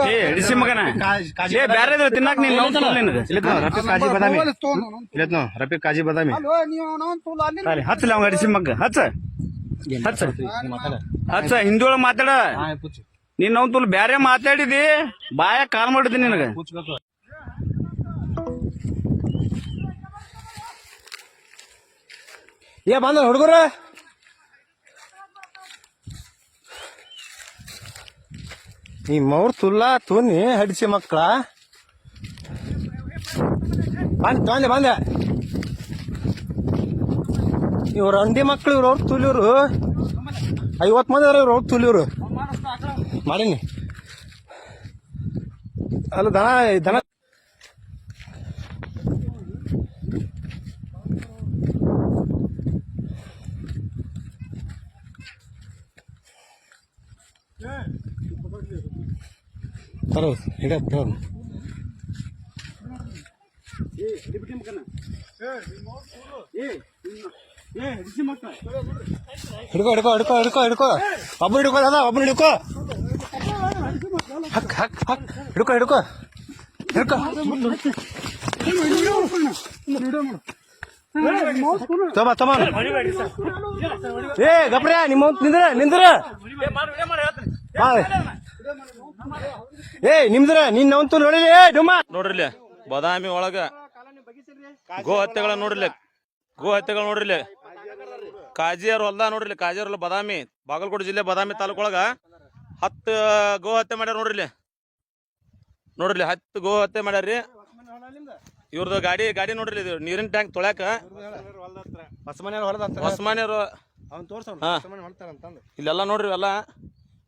ಹಿಡಿಸಿ ಮಗನ ಬ್ಯಾರೆ ತಿನ್ನಾಕ ರಫೀಕ್ ಕಾಜಿ ಬದಾಮಿ ಹಚ್ಚಲ ಅವ ಹಿಡಿಸಿ ಮಗ್ಗ ಹಚ್ಚ ಹಚ್ಚ ಹಚ್ಚ ಹಿಂದಿ ಒಳಗ್ ಮಾತಾಡ ನೀನ್ ನಾವು ತುಲ್ ಬ್ಯಾರೆ ಮಾತಾಡಿದಿ ಬಾಯ ಕಾಲ್ ಮಾಡಿದಿ ನಿನಗ ಏ ಬಂದ ಹುಡುಗರ ನಿಮ್ಮವ್ರ ತುಲ್ಲಾ ತುನಿ ಹಡಿಸಿ ಮಕ್ಕಳ ಬಂದೆ ಬಂದೆ ಇವ್ರ ಅಂಡಿ ಮಕ್ಳು ಇವ್ರ ಅವ್ರು ತುಲಿಯವ್ರು 50 ಮಂದಿ ಇವ್ರ ಅವ್ರು ತುಲಿಯವ್ರು ಮಾಡೀನಿ ಅಲ್ಲ ದನ ತರೋ ಹಿಡ ಹಿಡ್ಕೋ ಒಬ್ರು ಹಿಡ್ಕೋ ದಾದ ಒಬ್ರು ಹಿಡ್ಕೋ ಹಕ್ ಹಕ್ ಹಕ್ ಹಿಡ್ಕೋ ತಮ್ಮ ಏ ಗಬ್ರ ನಿಮ್ಮ ನಿಂದ್ರ ಏ ನಿಮ್ದ್ರ ನಿನ್ನವಂತೂ ನೋಡಿಲಿ ಡುಮ್ಮ ನೋಡ್ರಿಲಿ ಬಾದಾಮಿ ಒಳಗ ಗೋ ಹತ್ಯೆಗಳ ನೋಡ್ರಿಲಿ ಕಾಜಿಯರ್ ಹೊಲ್ದ ನೋಡ್ರಿ ಕಾಜಿಯರ್ ಹೊಲ ಬಾದಾಮಿ ಬಾಗಲಕೋಟೆ ಜಿಲ್ಲೆ ಬಾದಾಮಿ ತಾಲೂಕೊಳಗ 10 ಗೋ ಹತ್ಯೆ ಮಾಡ್ಯಾರ ನೋಡ್ರಿ 10 ಗೋ ಹತ್ಯೆ ಮಾಡ್ಯಾರ್ರಿ ಇವ್ರದ್ದು ಗಾಡಿ ನೋಡ್ರಿ ನೀರಿನ ಟ್ಯಾಂಕ್ ತೊಳ್ಯಾಕ ಹೊಸಮನೆಯವರು ಇಲ್ಲೆಲ್ಲ ನೋಡ್ರಿ ಎಲ್ಲ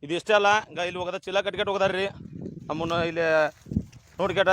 ಇದು ಇಷ್ಟೇ ಅಲ್ಲ ಇಲ್ಲಿ ಹೋಗದ ಚೀಲ ಕಟ್ಕಟ್ ಹೋಗದಾರ್ರಿ ನಮ್ಮನ್ನ ಇಲ್ಲಿ ನೋಡ್ಕೇಟ